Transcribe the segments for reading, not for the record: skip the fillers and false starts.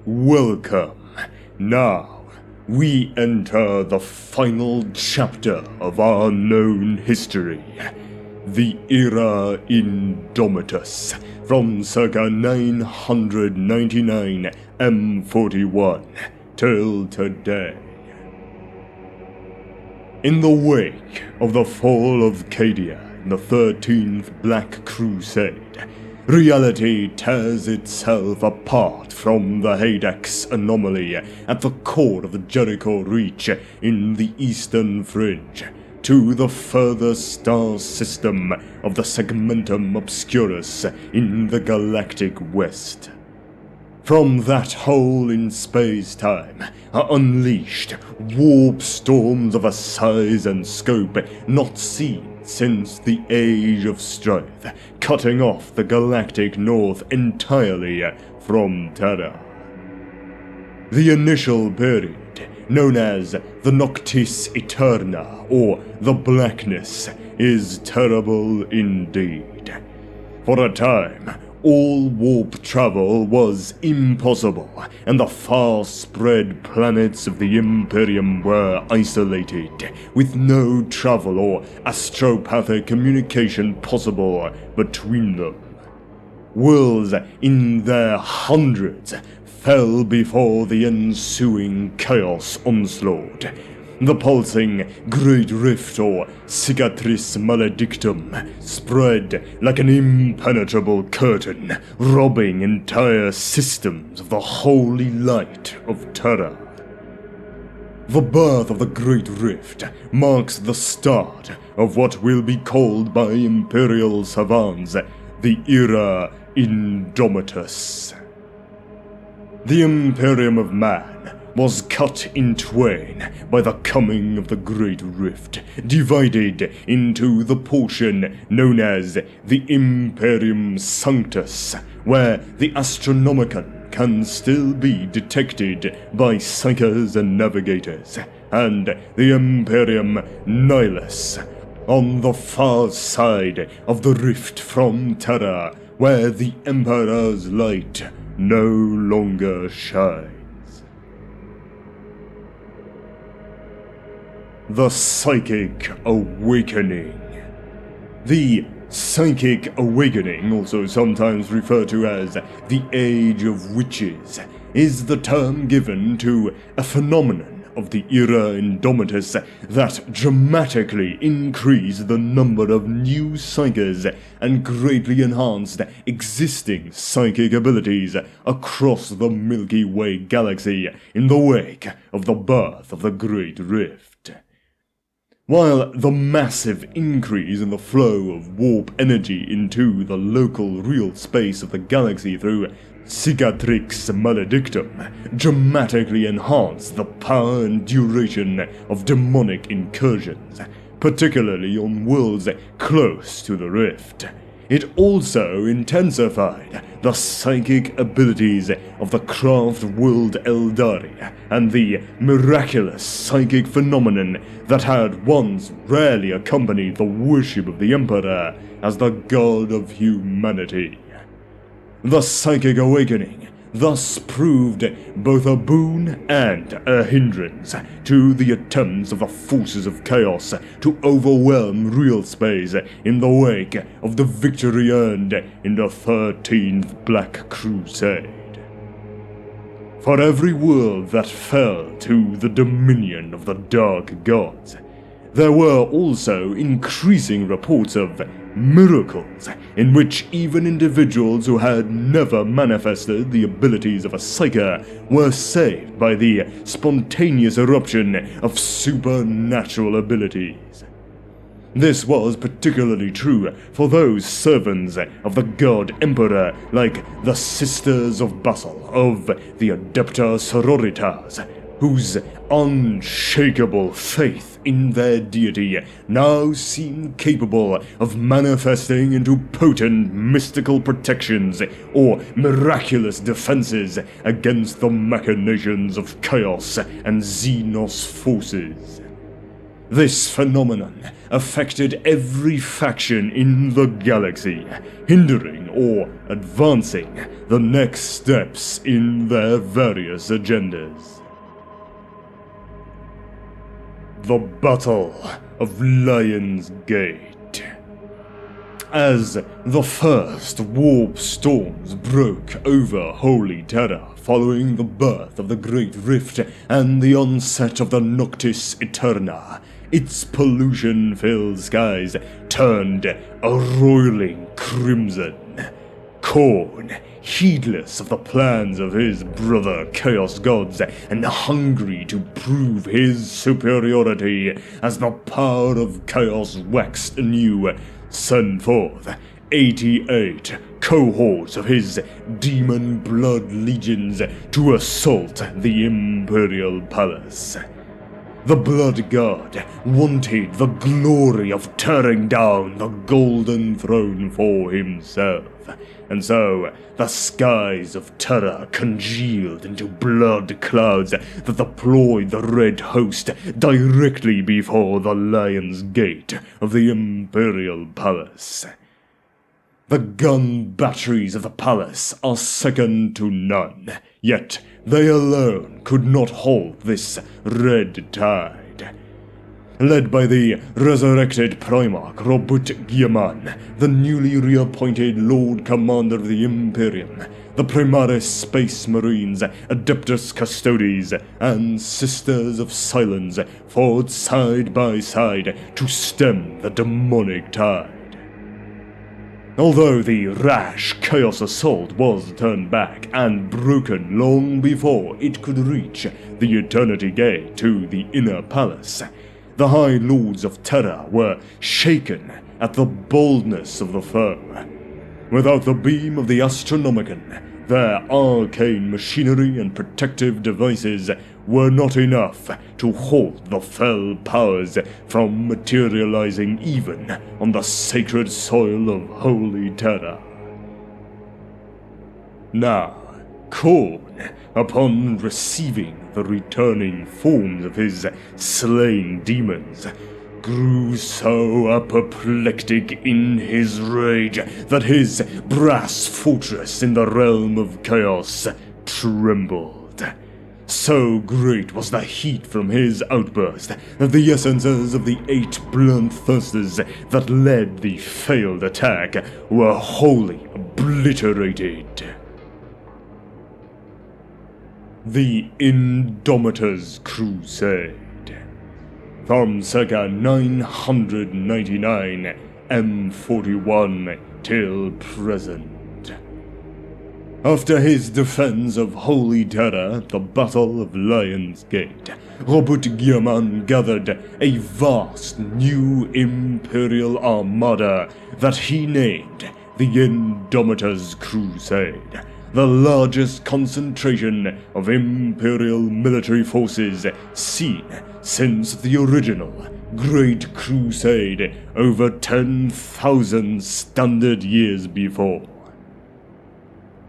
Welcome. Now, we enter the final chapter of our known history. The era Indomitus, from circa 999 M41 till today. In the wake of the fall of Cadia in the 13th Black Crusade, reality tears itself apart from the Hadex anomaly at the core of the Jericho Reach in the eastern fringe, to the further star system of the Segmentum Obscurus in the galactic west. From that hole in space-time are unleashed warp storms of a size and scope not seen since the Age of Strife, cutting off the galactic north entirely from Terra. The initial period, known as the Noctis Eterna, or the Blackness, is terrible indeed. For a time, all warp travel was impossible, and the far-spread planets of the Imperium were isolated, with no travel or astropathic communication possible between them. Worlds in their hundreds fell before the ensuing chaos onslaught. The pulsing Great Rift, or Cicatrice Maledictum, spread like an impenetrable curtain, robbing entire systems of the holy light of Terra. The birth of the Great Rift marks the start of what will be called by Imperial savants the era Indomitus. The Imperium of Man was cut in twain by the coming of the Great Rift, divided into the portion known as the Imperium Sanctus, where the Astronomicon can still be detected by psychers and navigators, and the Imperium Nihilus, on the far side of the rift from Terra, where the Emperor's light no longer shines. The Psychic Awakening. The Psychic Awakening, also sometimes referred to as the Age of Witches, is the term given to a phenomenon of the era Indomitus that dramatically increased the number of new psychers and greatly enhanced existing psychic abilities across the Milky Way galaxy in the wake of the birth of the Great Rift. While the massive increase in the flow of warp energy into the local real space of the galaxy through Cicatrix Maledictum dramatically enhanced the power and duration of demonic incursions, particularly on worlds close to the rift, it also intensified the psychic abilities of the craft world Eldari and the miraculous psychic phenomenon that had once rarely accompanied the worship of the Emperor as the god of humanity. The Psychic Awakening thus proved both a boon and a hindrance to the attempts of the forces of chaos to overwhelm real space in the wake of the victory earned in the 13th Black Crusade. For every world that fell to the dominion of the Dark Gods, there were also increasing reports of miracles in which even individuals who had never manifested the abilities of a psyker were saved by the spontaneous eruption of supernatural abilities. This was particularly true for those servants of the god Emperor like the Sisters of Baal of the Adepta Sororitas, whose unshakable faith in their deity now seemed capable of manifesting into potent mystical protections or miraculous defenses against the machinations of chaos and Xenos forces. This phenomenon affected every faction in the galaxy, hindering or advancing the next steps in their various agendas. The Battle of Lion's Gate. As the first warp storms broke over Holy Terra following the birth of the Great Rift and the onset of the Noctis Eterna, its pollution-filled skies turned a roiling crimson. Khorne, heedless of the plans of his brother Chaos Gods and hungry to prove his superiority as the power of Chaos waxed anew, sent forth 88 cohorts of his demon blood legions to assault the Imperial Palace. The Blood God wanted the glory of tearing down the Golden Throne for himself, and so the skies of Terra congealed into blood clouds that deployed the Red Host directly before the Lion's Gate of the Imperial Palace. The gun batteries of the palace are second to none, yet they alone could not halt this red tide. Led by the resurrected Primarch Robut Giaman, the newly reappointed Lord Commander of the Imperium, the Primaris Space Marines, Adeptus Custodes, and Sisters of Silence fought side by side to stem the demonic tide. Although the rash Chaos Assault was turned back and broken long before it could reach the Eternity Gate to the Inner Palace, the High Lords of Terra were shaken at the boldness of the foe. Without the beam of the Astronomicon, their arcane machinery and protective devices were not enough to halt the fell powers from materializing even on the sacred soil of Holy Terra. Now, Khorne, upon receiving the returning forms of his slain demons, grew so apoplectic in his rage that his brass fortress in the realm of chaos trembled. So great was the heat from his outburst that the essences of the 8 bloodthirsters that led the failed attack were wholly obliterated. The Indomitus Crusade. From circa 999 M41 till present. After his defense of Holy Terra, the Battle of Lion's Gate, Robut Giaman gathered a vast new Imperial armada that he named the Indomitus Crusade, the largest concentration of Imperial military forces seen since the original Great Crusade over 10,000 standard years before.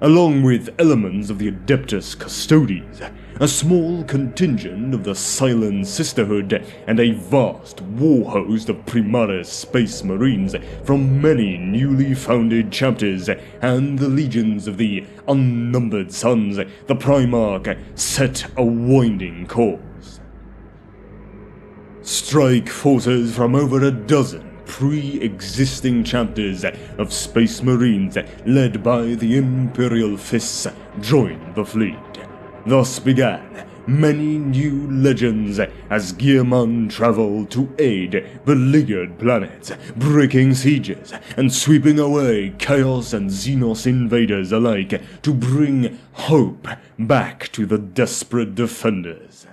Along with elements of the Adeptus Custodes, a small contingent of the Silent Sisterhood, and a vast war host of Primaris Space Marines from many newly founded chapters and the legions of the Unnumbered Sons, the Primarch set a winding course. Strike forces from over a dozen pre-existing chapters of Space Marines led by the Imperial Fists joined the fleet. Thus began many new legends as Giaman traveled to aid beleaguered planets, breaking sieges and sweeping away Chaos and Xenos invaders alike to bring hope back to the desperate defenders.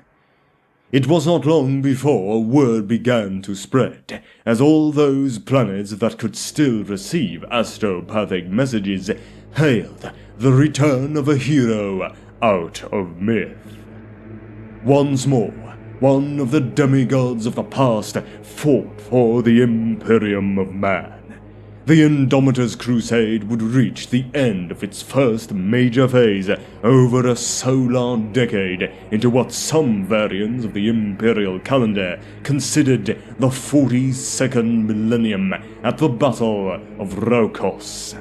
It was not long before word began to spread, as all those planets that could still receive astropathic messages hailed the return of a hero out of myth. Once more, one of the demigods of the past fought for the Imperium of Man. The Indomitus Crusade would reach the end of its first major phase over a solar decade into what some variants of the imperial calendar considered the 42nd millennium at the Battle of Raukos.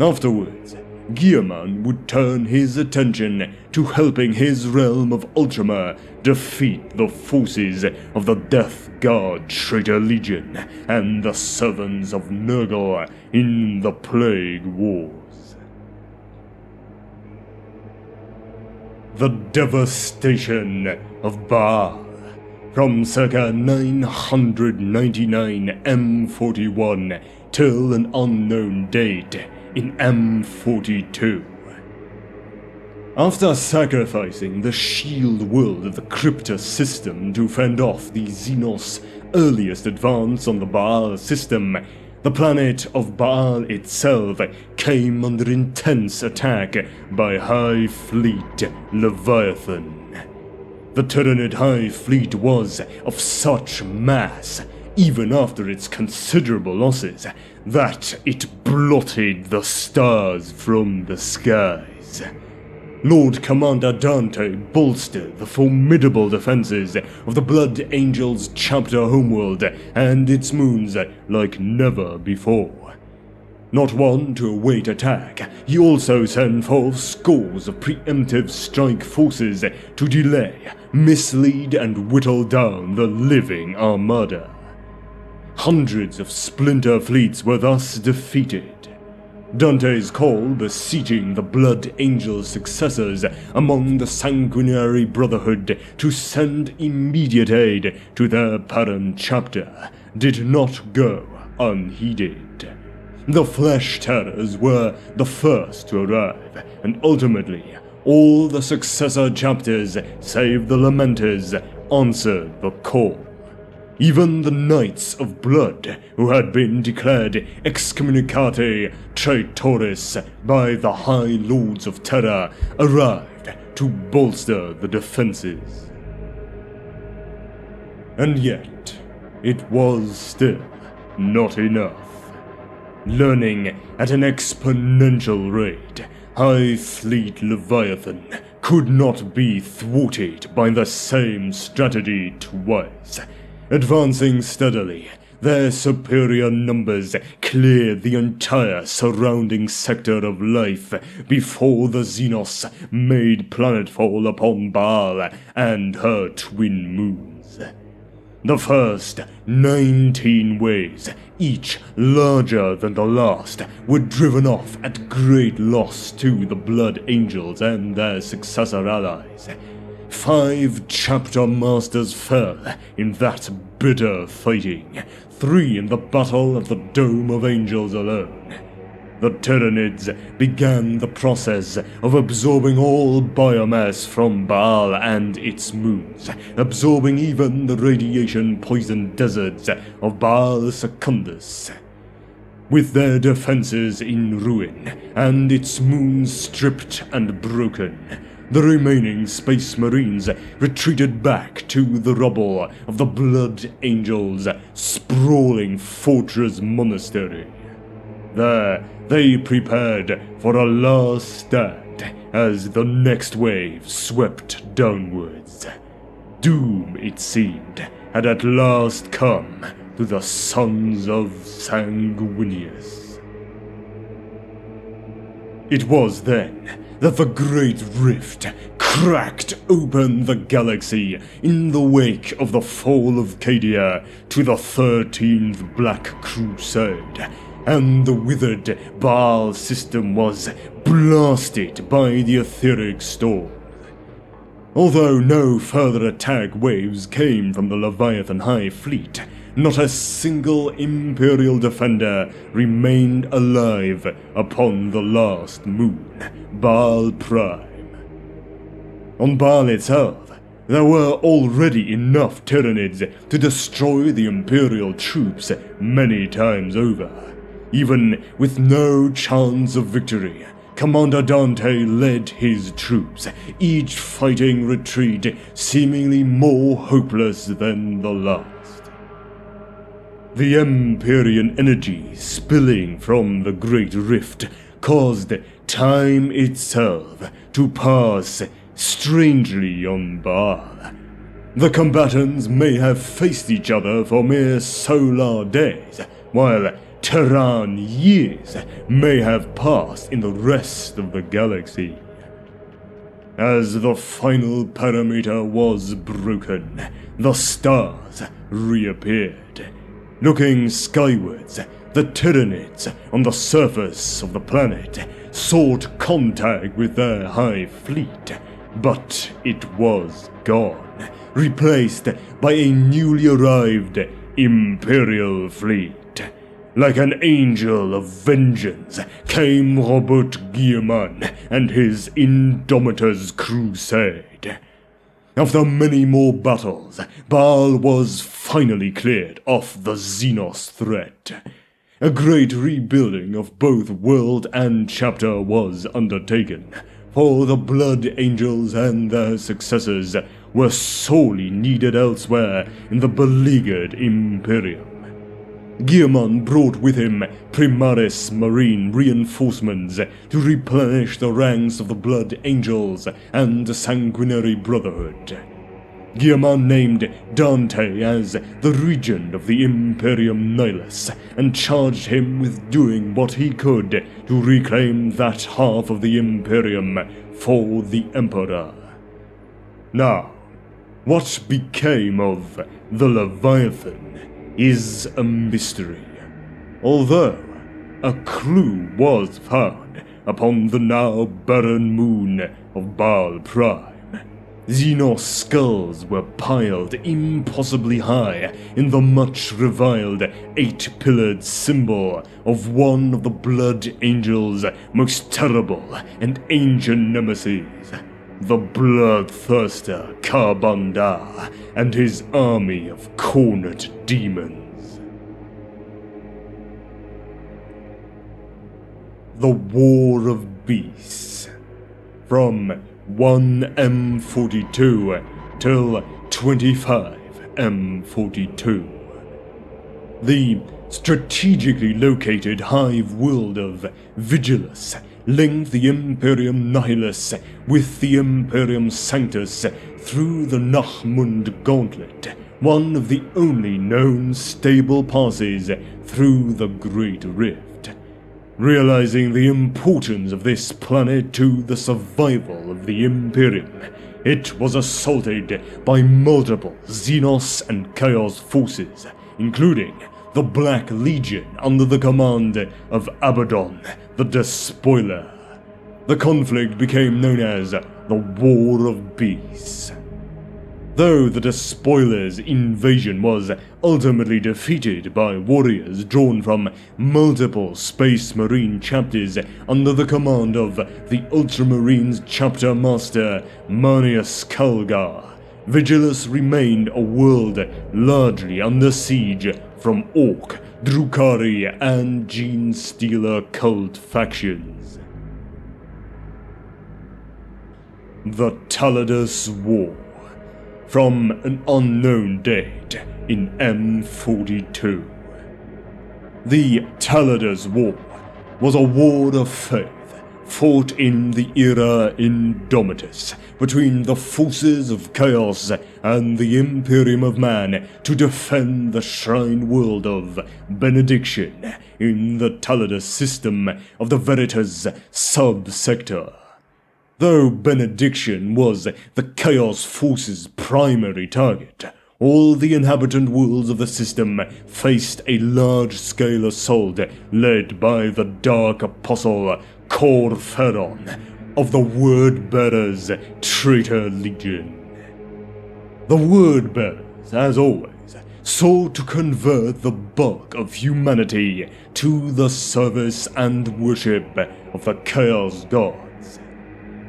Afterwards, Guillermin would turn his attention to helping his realm of Ultramar defeat the forces of the Death Guard Traitor Legion and the Servants of Nurgle in the Plague Wars. The Devastation of Baal, from circa 999 M41 till an unknown date in M42. After sacrificing the shield world of the Cryptus system to fend off the Xenos' earliest advance on the Baal system, the planet of Baal itself came under intense attack by High Fleet Leviathan. The Tyranid High Fleet was of such mass, even after its considerable losses, that it blotted the stars from the skies. Lord Commander Dante bolstered the formidable defenses of the Blood Angels chapter homeworld and its moons like never before. Not one to await attack, he also sent forth scores of preemptive strike forces to delay, mislead and whittle down the living armada. Hundreds of splinter fleets were thus defeated. Dante's call beseeching the Blood Angels' successors among the Sanguinary Brotherhood to send immediate aid to their parent chapter did not go unheeded. The Flesh Terrors were the first to arrive, and ultimately, all the successor chapters, save the Lamenters, answered the call. Even the Knights of Blood, who had been declared excommunicate traitoris by the High Lords of Terra, arrived to bolster the defenses. And yet, it was still not enough. Learning at an exponential rate, High Fleet Leviathan could not be thwarted by the same strategy twice. Advancing steadily, their superior numbers cleared the entire surrounding sector of life before the Xenos made planetfall upon Baal and her twin moons. The first 19 waves, each larger than the last, were driven off at great loss to the Blood Angels and their successor allies. 5 chapter masters fell in that bitter fighting, 3 in the Battle of the Dome of Angels alone. The Tyranids began the process of absorbing all biomass from Baal and its moons, absorbing even the radiation-poisoned deserts of Baal Secundus. With their defenses in ruin and its moons stripped and broken, the remaining Space Marines retreated back to the rubble of the Blood Angels' sprawling fortress monastery. There, they prepared for a last stand as the next wave swept downwards. Doom, it seemed, had at last come to the Sons of Sanguinius. It was then that the Great Rift cracked open the galaxy in the wake of the fall of Cadia to the 13th Black Crusade, and the withered Baal system was blasted by the etheric storm. Although no further attack waves came from the Leviathan High Fleet, not a single Imperial defender remained alive upon the last moon, Baal Prime. On Baal itself, there were already enough Tyranids to destroy the Imperial troops many times over. Even with no chance of victory, Commander Dante led his troops, each fighting retreat seemingly more hopeless than the last. The Empyrean energy spilling from the Great Rift caused time itself to pass strangely on Baal. The combatants may have faced each other for mere solar days, while Terran years may have passed in the rest of the galaxy. As the final parameter was broken, the stars reappeared. Looking skywards, the Tyranids on the surface of the planet sought contact with their high fleet, but it was gone, replaced by a newly arrived Imperial fleet. Like an angel of vengeance came Robert Guillemot and his Indomitus Crusade. After many more battles, Baal was finally cleared of the Xenos threat. A great rebuilding of both world and chapter was undertaken, for the Blood Angels and their successors were sorely needed elsewhere in the beleaguered Imperium. Guillemot brought with him Primaris Marine reinforcements to replenish the ranks of the Blood Angels and the Sanguinary Brotherhood. Guillemot named Dante as the regent of the Imperium Nihilus and charged him with doing what he could to reclaim that half of the Imperium for the Emperor. Now, what became of the Leviathan is a mystery, although a clue was found upon the now barren moon of Baal Prime. Xenos skulls were piled impossibly high in the much-reviled 8-pillared symbol of one of the Blood Angels' most terrible and ancient nemesis, the bloodthirster Karbandar and his army of cornered demons. The War of Beasts. From 1M42 till 25M42. The strategically located hive world of Vigilus linked the Imperium Nihilus with the Imperium Sanctus through the Nachmund Gauntlet, one of the only known stable passes through the Great Rift. Realizing the importance of this planet to the survival of the Imperium, it was assaulted by multiple Xenos and Chaos forces, including the Black Legion under the command of Abaddon, the Despoiler. The conflict became known as the War of Beasts. Though the Despoiler's invasion was ultimately defeated by warriors drawn from multiple Space Marine chapters under the command of the Ultramarines chapter master Manius Kalgar, Vigilus remained a world largely under siege from Orc, Drukari, and Gene Stealer cult factions. The Taladus War. From an unknown date in M42. The Taladus War was a war of faith fought in the era Indomitus between the forces of Chaos and the Imperium of Man to defend the shrine world of Benediction in the Taladus system of the Veritas sub-sector. Though Benediction was the Chaos Force's primary target, all the inhabitant worlds of the system faced a large-scale assault led by the Dark Apostle Corferon of the Word-Bearers Traitor Legion. The Word-Bearers, as always, sought to convert the bulk of humanity to the service and worship of the Chaos Gods.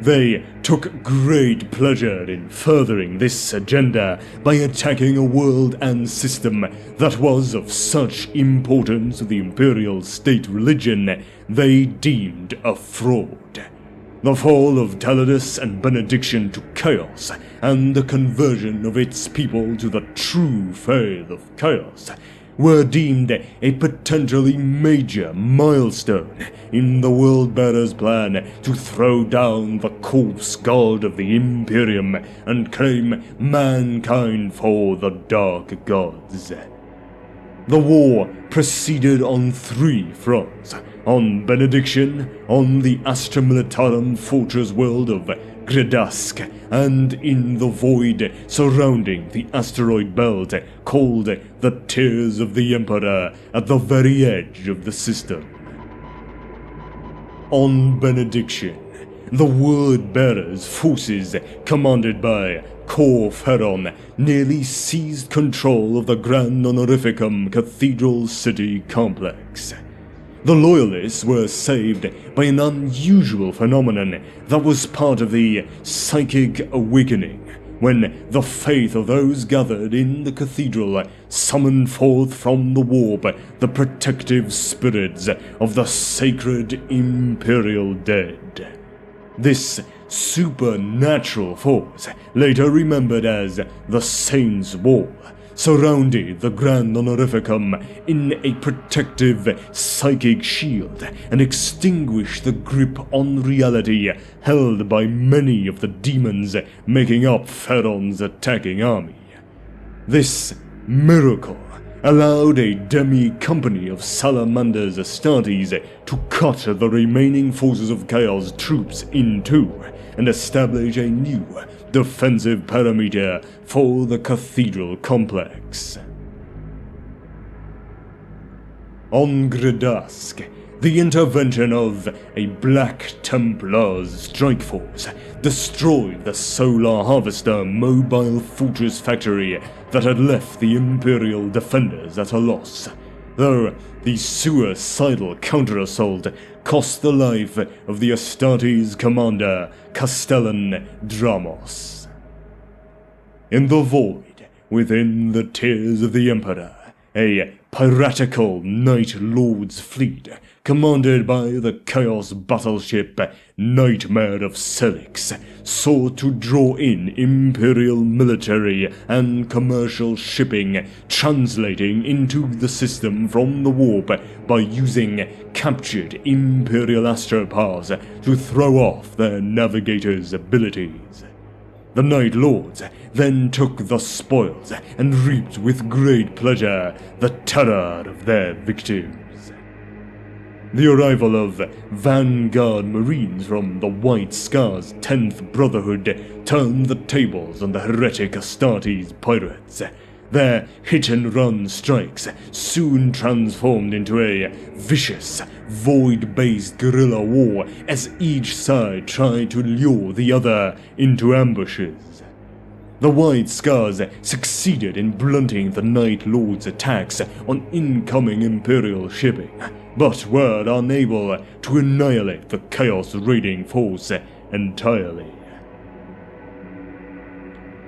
They took great pleasure in furthering this agenda by attacking a world and system that was of such importance to the imperial state religion they deemed a fraud. The fall of Taladus and Benediction to Chaos, and the conversion of its people to the true faith of Chaos, were deemed a potentially major milestone in the World-Bearer's plan to throw down the corpse god of the Imperium and claim mankind for the Dark Gods. The war proceeded on 3 fronts: on Benediction, on the Astra Militarum fortress world of Gredask, and in the void surrounding the asteroid belt called the Tears of the Emperor at the very edge of the system. On Benediction, the Word-Bearer's forces, commanded by Cor Ferron, nearly seized control of the Grand Honorificum Cathedral City complex. The Loyalists were saved by an unusual phenomenon that was part of the Psychic Awakening, when the faith of those gathered in the cathedral summoned forth from the warp the protective spirits of the sacred Imperial dead. This supernatural force, later remembered as the Saints' War, surrounded the Grand Honorificum in a protective psychic shield and extinguished the grip on reality held by many of the demons making up Ferron's attacking army. This miracle allowed a demi-company of Salamander's Astartes to cut the remaining forces of Chaos troops in two and establish a new defensive perimeter for the cathedral complex. On Gredask, the intervention of a Black Templar's strike force destroyed the Solar Harvester mobile fortress factory that had left the Imperial defenders at a loss, though the suicidal counter-assault cost the life of the Astartes commander Castellan Dramos. In the void within the Tears of the Emperor, a piratical Night Lord's fleet, commanded by the Chaos battleship Nightmare of Celix, sought to draw in Imperial military and commercial shipping translating into the system from the warp by using captured Imperial astropaths to throw off their navigators' abilities. The Night Lords then took the spoils and reaped with great pleasure the terror of their victims. The arrival of Vanguard Marines from the White Scar's 10th Brotherhood turned the tables on the heretic Astartes pirates. Their hit-and-run strikes soon transformed into a vicious, void-based guerrilla war as each side tried to lure the other into ambushes. The White Scars succeeded in blunting the Night Lord's attacks on incoming Imperial shipping, but were unable to annihilate the Chaos raiding force entirely.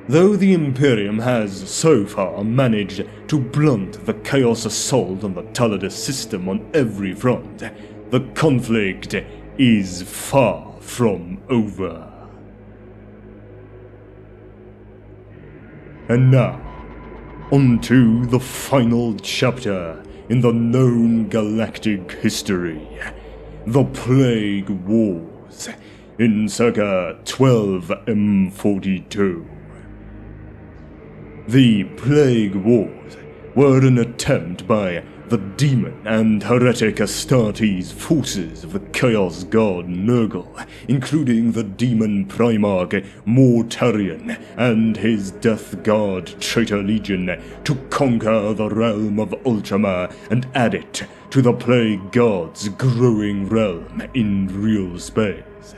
Though the Imperium has so far managed to blunt the Chaos assault on the Taladus system on every front, the conflict is far from over. And now, onto the final chapter in the known galactic history, the Plague Wars, in circa 12M42. The Plague Wars were an attempt by the demon and heretic Astartes forces of the Chaos god Nurgle, including the demon Primarch Mortarion and his death god Traitor Legion, to conquer the realm of Ultramar and add it to the Plague god's growing realm in real space.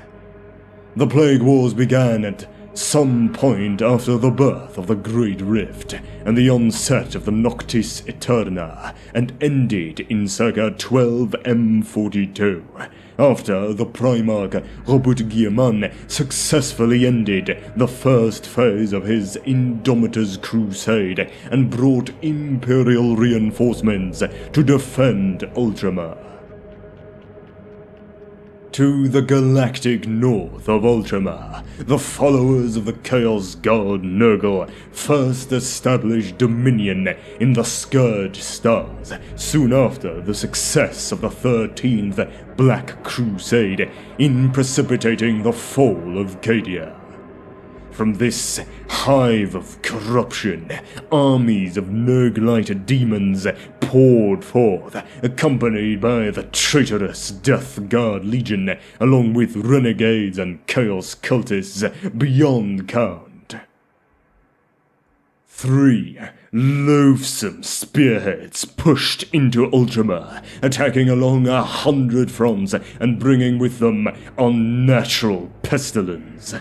The Plague Wars began at some point after the birth of the Great Rift and the onset of the Noctis Eterna, and ended in circa 12M42, after the Primarch Robert Guillemon successfully ended the first phase of his Indomitus Crusade and brought Imperial reinforcements to defend Ultramar. To the galactic north of Ultramar, the followers of the Chaos God Nurgle first established dominion in the Scourge Stars, soon after the success of the 13th Black Crusade in precipitating the fall of Cadia. From this hive of corruption, armies of Nurglite demons poured forth, accompanied by the traitorous Death Guard Legion, along with renegades and chaos cultists beyond count. 3 loathsome spearheads pushed into Ultramar, attacking along 100 fronts and bringing with them unnatural pestilence.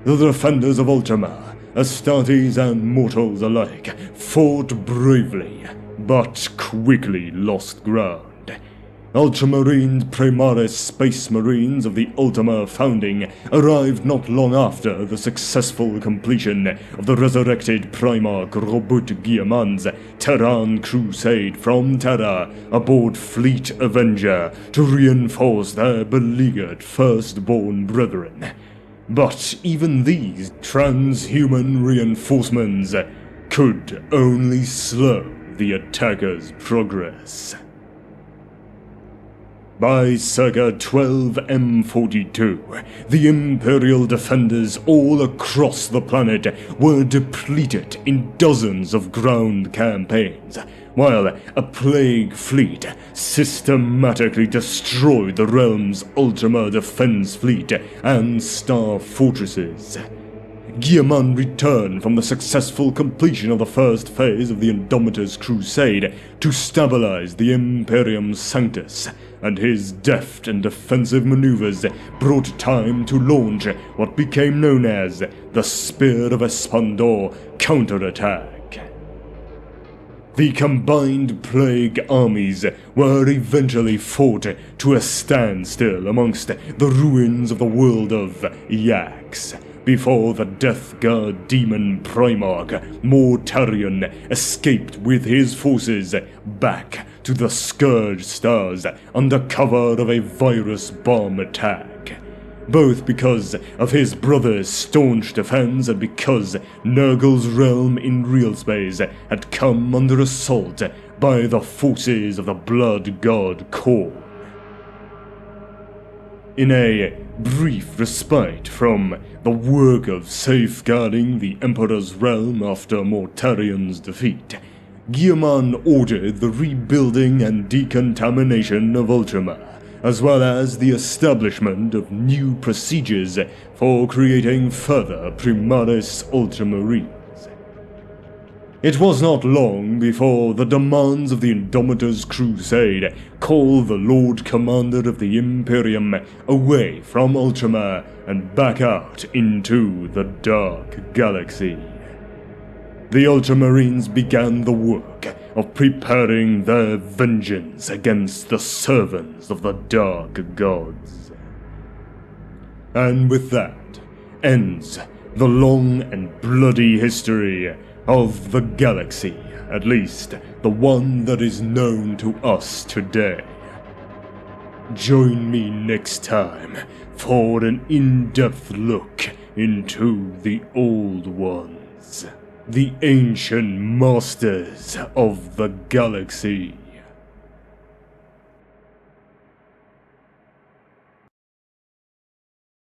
The defenders of Ultramar, Astartes and mortals alike, fought bravely, but quickly lost ground. Ultramarine Primaris Space Marines of the Ultramar founding arrived not long after the successful completion of the resurrected Primarch Robert Guillemand's Terran Crusade from Terra aboard Fleet Avenger to reinforce their beleaguered firstborn brethren. But even these transhuman reinforcements could only slow the attackers' progress. By circa 12M42, the Imperial defenders all across the planet were depleted in dozens of ground campaigns, while a plague fleet systematically destroyed the realm's Ultramar defense fleet and star fortresses. Guillemand returned from the successful completion of the first phase of the Indomitus Crusade to stabilize the Imperium Sanctus, and his deft and defensive maneuvers brought time to launch what became known as the Spear of Espandor counterattack. The combined plague armies were eventually fought to a standstill amongst the ruins of the world of Yax, before the Death Guard demon Primarch Mortarion escaped with his forces back to the Scourge Stars under cover of a virus bomb attack. Both because of his brother's staunch defense and because Nurgle's realm in real space had come under assault by the forces of the Blood God Khorne. In a brief respite from the work of safeguarding the Emperor's realm after Mortarion's defeat, Guillemand ordered the rebuilding and decontamination of Ultramar, as well as the establishment of new procedures for creating further Primaris Ultramarines. It was not long before the demands of the Indomitus Crusade called the Lord Commander of the Imperium away from Ultramar and back out into the Dark Galaxy. The Ultramarines began the work of preparing their vengeance against the servants of the Dark Gods. And with that ends the long and bloody history of the galaxy, at least the one that is known to us today. Join me next time for an in-depth look into the Old Ones, the ancient masters of the galaxy.